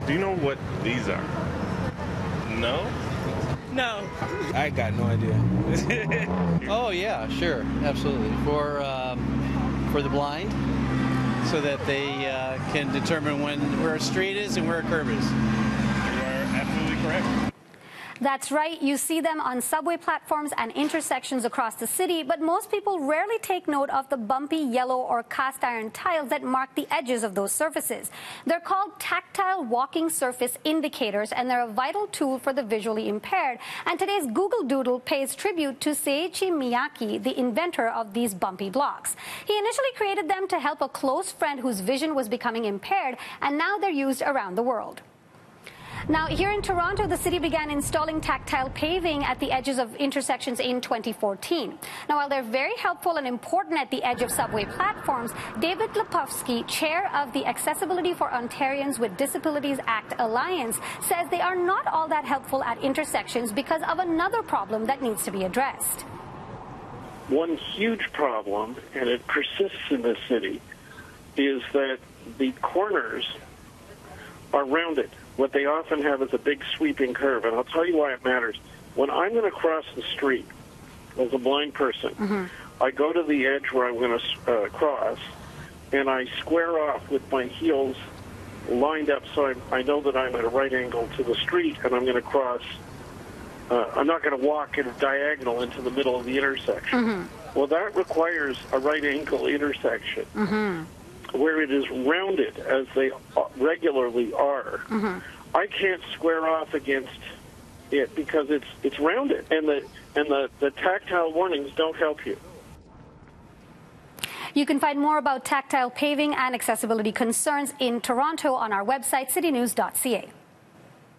Do you know what these are? No? No. I got no idea. Oh yeah, sure, absolutely. For the blind, so that they can determine where a street is and where a curb is. You are absolutely correct. That's right. You see them on subway platforms and intersections across the city, but most people rarely take note of the bumpy yellow or cast iron tiles that mark the edges of those surfaces. They're called tactile walking surface indicators, and they're a vital tool for the visually impaired. And today's Google Doodle pays tribute to Seiichi Miyake, the inventor of these bumpy blocks. He initially created them to help a close friend whose vision was becoming impaired, and now they're used around the world. Now, here in Toronto, the city began installing tactile paving at the edges of intersections in 2014. Now, while they're very helpful and important at the edge of subway platforms, David Lepofsky, chair of the Accessibility for Ontarians with Disabilities Act Alliance, says they are not all that helpful at intersections because of another problem that needs to be addressed. One huge problem, and it persists in this city, is that the corners are rounded. What they often have is a big sweeping curve, and I'll tell you why it matters. When I'm going to cross the street as a blind person, I go to the edge where I'm going to cross, and I square off with my heels lined up so I know that I'm at a right angle to the street, and I'm going to cross. I'm not going to walk in a diagonal into the middle of the intersection. Well, that requires a right angle intersection. Where it is rounded, as they regularly are, I can't square off against it because it's rounded, and the tactile warnings don't help you. You can find more about tactile paving and accessibility concerns in Toronto on our website, citynews.ca.